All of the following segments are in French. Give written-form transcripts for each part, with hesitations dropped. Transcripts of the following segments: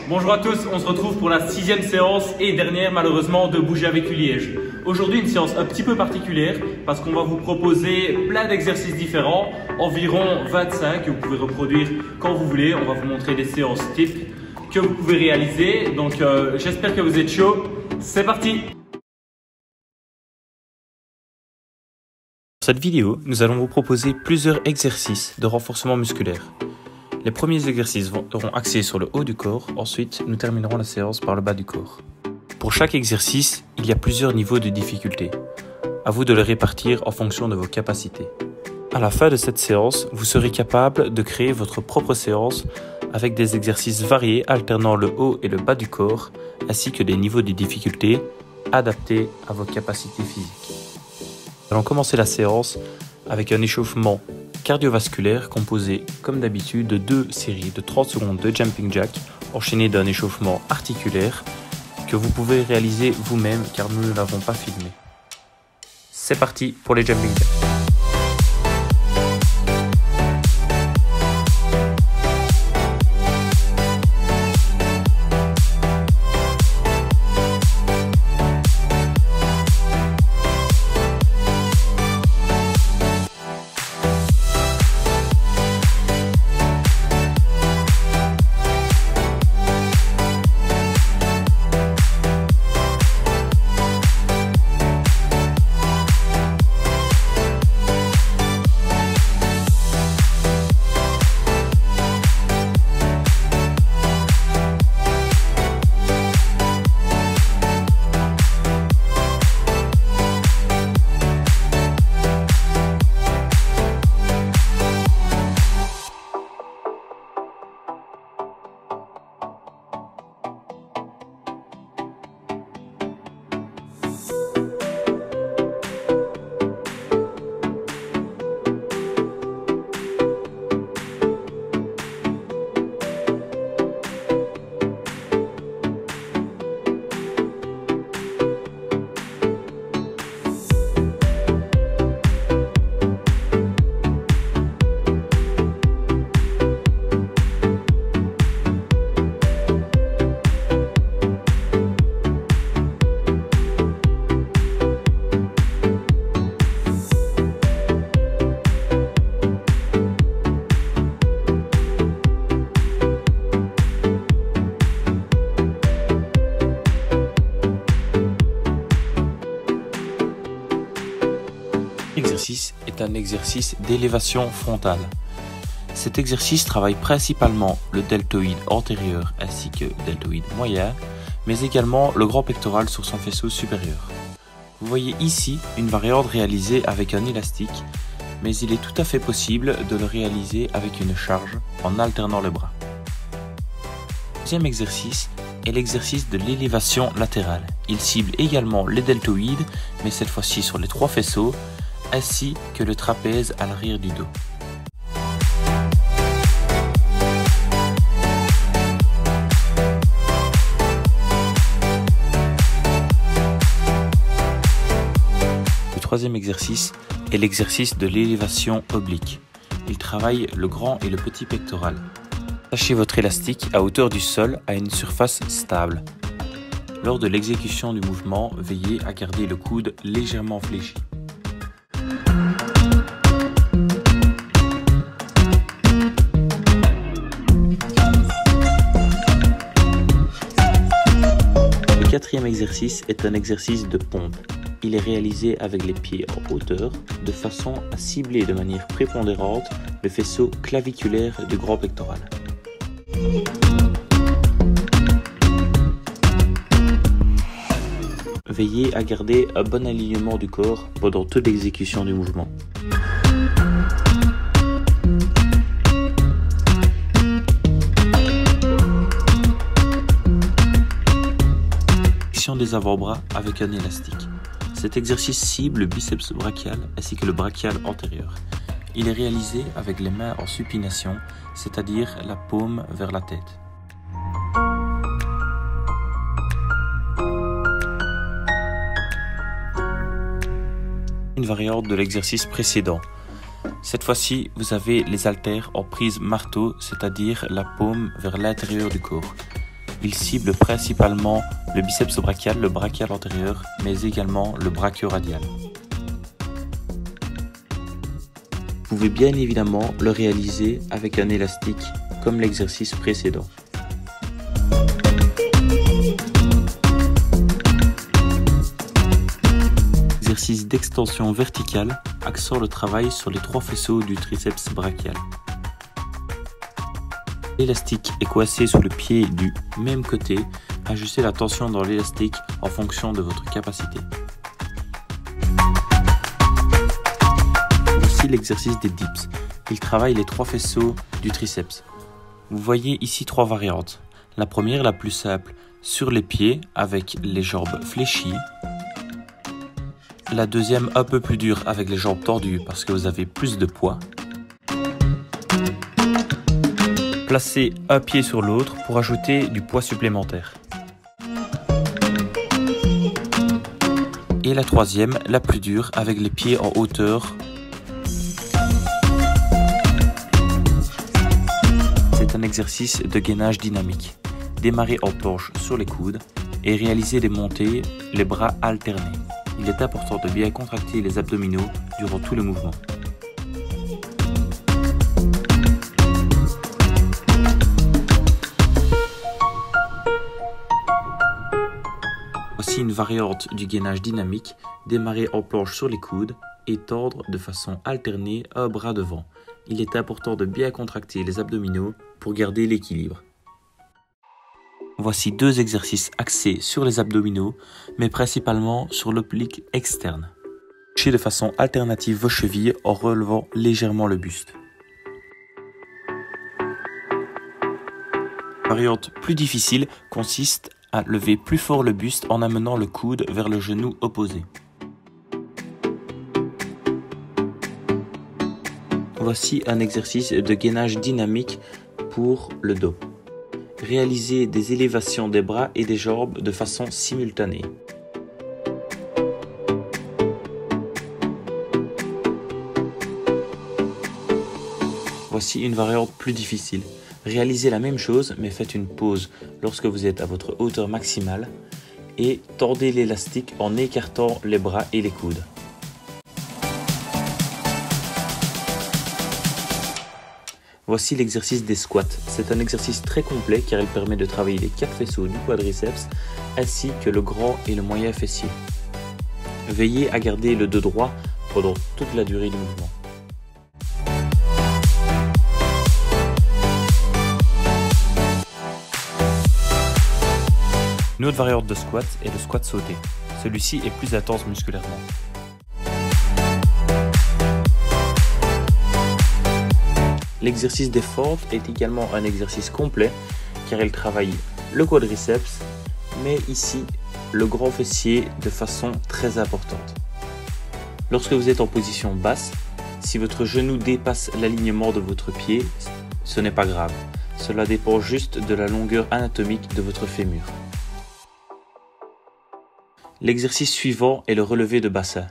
Bonjour à tous, on se retrouve pour la 6e séance et dernière malheureusement de Bouger avec Liège. Aujourd'hui une séance un petit peu particulière parce qu'on va vous proposer plein d'exercices différents, environ 25 que vous pouvez reproduire quand vous voulez. On va vous montrer des séances types que vous pouvez réaliser. Donc j'espère que vous êtes chaud, c'est parti! Dans cette vidéo, nous allons vous proposer plusieurs exercices de renforcement musculaire. Les premiers exercices seront axés sur le haut du corps, ensuite nous terminerons la séance par le bas du corps. Pour chaque exercice, il y a plusieurs niveaux de difficulté. À vous de les répartir en fonction de vos capacités. À la fin de cette séance, vous serez capable de créer votre propre séance avec des exercices variés alternant le haut et le bas du corps, ainsi que des niveaux de difficulté adaptés à vos capacités physiques. Nous allons commencer la séance avec un échauffement cardiovasculaire composé comme d'habitude de 2 séries de 30 secondes de jumping jack enchaînées d'un échauffement articulaire que vous pouvez réaliser vous-même car nous ne l'avons pas filmé. C'est parti pour les jumping jacks. L'exercice est un exercice d'élévation frontale. Cet exercice travaille principalement le deltoïde antérieur ainsi que le deltoïde moyen, mais également le grand pectoral sur son faisceau supérieur. Vous voyez ici une variante réalisée avec un élastique, mais il est tout à fait possible de le réaliser avec une charge en alternant le bras. Le deuxième exercice est l'exercice de l'élévation latérale. Il cible également les deltoïdes, mais cette fois-ci sur les 3 faisceaux, ainsi que le trapèze à l'arrière du dos. Le troisième exercice est l'exercice de l'élévation oblique. Il travaille le grand et le petit pectoral. Attachez votre élastique à hauteur du sol à une surface stable. Lors de l'exécution du mouvement, veillez à garder le coude légèrement fléchi. Le quatrième exercice est un exercice de pompe. Il est réalisé avec les pieds en hauteur, de façon à cibler de manière prépondérante le faisceau claviculaire du grand pectoral. Veillez à garder un bon alignement du corps pendant toute l'exécution du mouvement. extension des avant-bras avec un élastique. Cet exercice cible le biceps brachial ainsi que le brachial antérieur. Il est réalisé avec les mains en supination, c'est-à-dire la paume vers la tête. Une variante de l'exercice précédent. Cette fois-ci, vous avez les haltères en prise marteau, c'est-à-dire la paume vers l'intérieur du corps. Il cible principalement le biceps brachial, le brachial antérieur, mais également le brachioradial. Vous pouvez bien évidemment le réaliser avec un élastique, comme l'exercice précédent. Exercice d'extension verticale, axant le travail sur les trois faisceaux du triceps brachial. L'élastique est coincé sous le pied du même côté. Ajustez la tension dans l'élastique en fonction de votre capacité. Voici l'exercice des dips. Il travaille les trois faisceaux du triceps. Vous voyez ici trois variantes. La première, la plus simple, sur les pieds avec les jambes fléchies. La deuxième, un peu plus dure avec les jambes tordues parce que vous avez plus de poids. Placez un pied sur l'autre pour ajouter du poids supplémentaire. Et la troisième, la plus dure, avec les pieds en hauteur. C'est un exercice de gainage dynamique. Démarrez en planche sur les coudes et réalisez des montées, les bras alternés. Il est important de bien contracter les abdominaux durant tout le mouvement. Voici une variante du gainage dynamique. Démarrer en planche sur les coudes et tordre de façon alternée un bras devant. Il est important de bien contracter les abdominaux pour garder l'équilibre. Voici deux exercices axés sur les abdominaux, mais principalement sur l'oblique externe. Touchez de façon alternative vos chevilles en relevant légèrement le buste. La variante plus difficile consiste à lever plus fort le buste en amenant le coude vers le genou opposé. Voici un exercice de gainage dynamique pour le dos. Réalisez des élévations des bras et des jambes de façon simultanée. Voici une variante plus difficile. Réalisez la même chose mais faites une pause lorsque vous êtes à votre hauteur maximale et tordez l'élastique en écartant les bras et les coudes. Voici l'exercice des squats. C'est un exercice très complet car il permet de travailler les quatre faisceaux du quadriceps ainsi que le grand et le moyen fessier. Veillez à garder le dos droit pendant toute la durée du mouvement. Une autre variante de squat est le squat sauté. Celui-ci est plus intense musculairement. L'exercice des fentes est également un exercice complet car il travaille le quadriceps, mais ici le grand fessier de façon très importante. Lorsque vous êtes en position basse, si votre genou dépasse l'alignement de votre pied, ce n'est pas grave. Cela dépend juste de la longueur anatomique de votre fémur. L'exercice suivant est le relevé de bassin.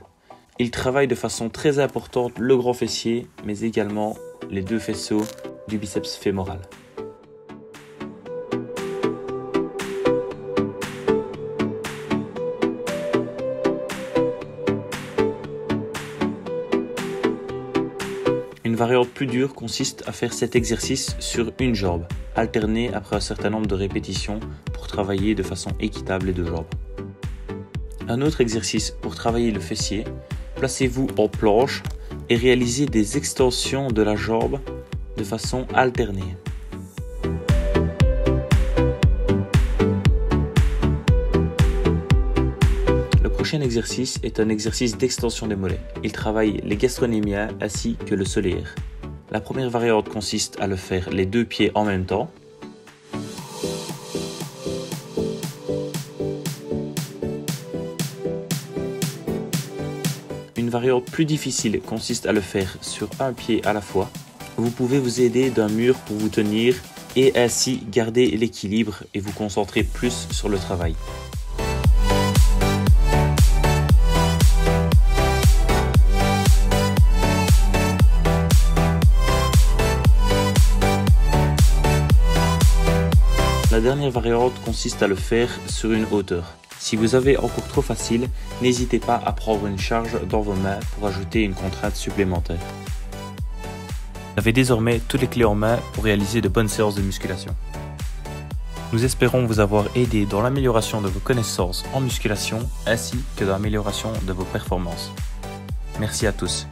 Il travaille de façon très importante le grand fessier, mais également les deux faisceaux du biceps fémoral. Une variante plus dure consiste à faire cet exercice sur une jambe, alternée après un certain nombre de répétitions pour travailler de façon équitable les deux jambes. Un autre exercice pour travailler le fessier, placez-vous en planche et réalisez des extensions de la jambe de façon alternée. Le prochain exercice est un exercice d'extension des mollets. Il travaille les gastrocnémiens ainsi que le solaire. La première variante consiste à le faire les deux pieds en même temps. variante plus difficile consiste à le faire sur un pied à la fois. Vous pouvez vous aider d'un mur pour vous tenir et ainsi garder l'équilibre et vous concentrer plus sur le travail. La dernière variante consiste à le faire sur une hauteur. Si vous avez encore trop facile, n'hésitez pas à prendre une charge dans vos mains pour ajouter une contrainte supplémentaire. Vous avez désormais toutes les clés en main pour réaliser de bonnes séances de musculation. Nous espérons vous avoir aidé dans l'amélioration de vos connaissances en musculation ainsi que dans l'amélioration de vos performances. Merci à tous.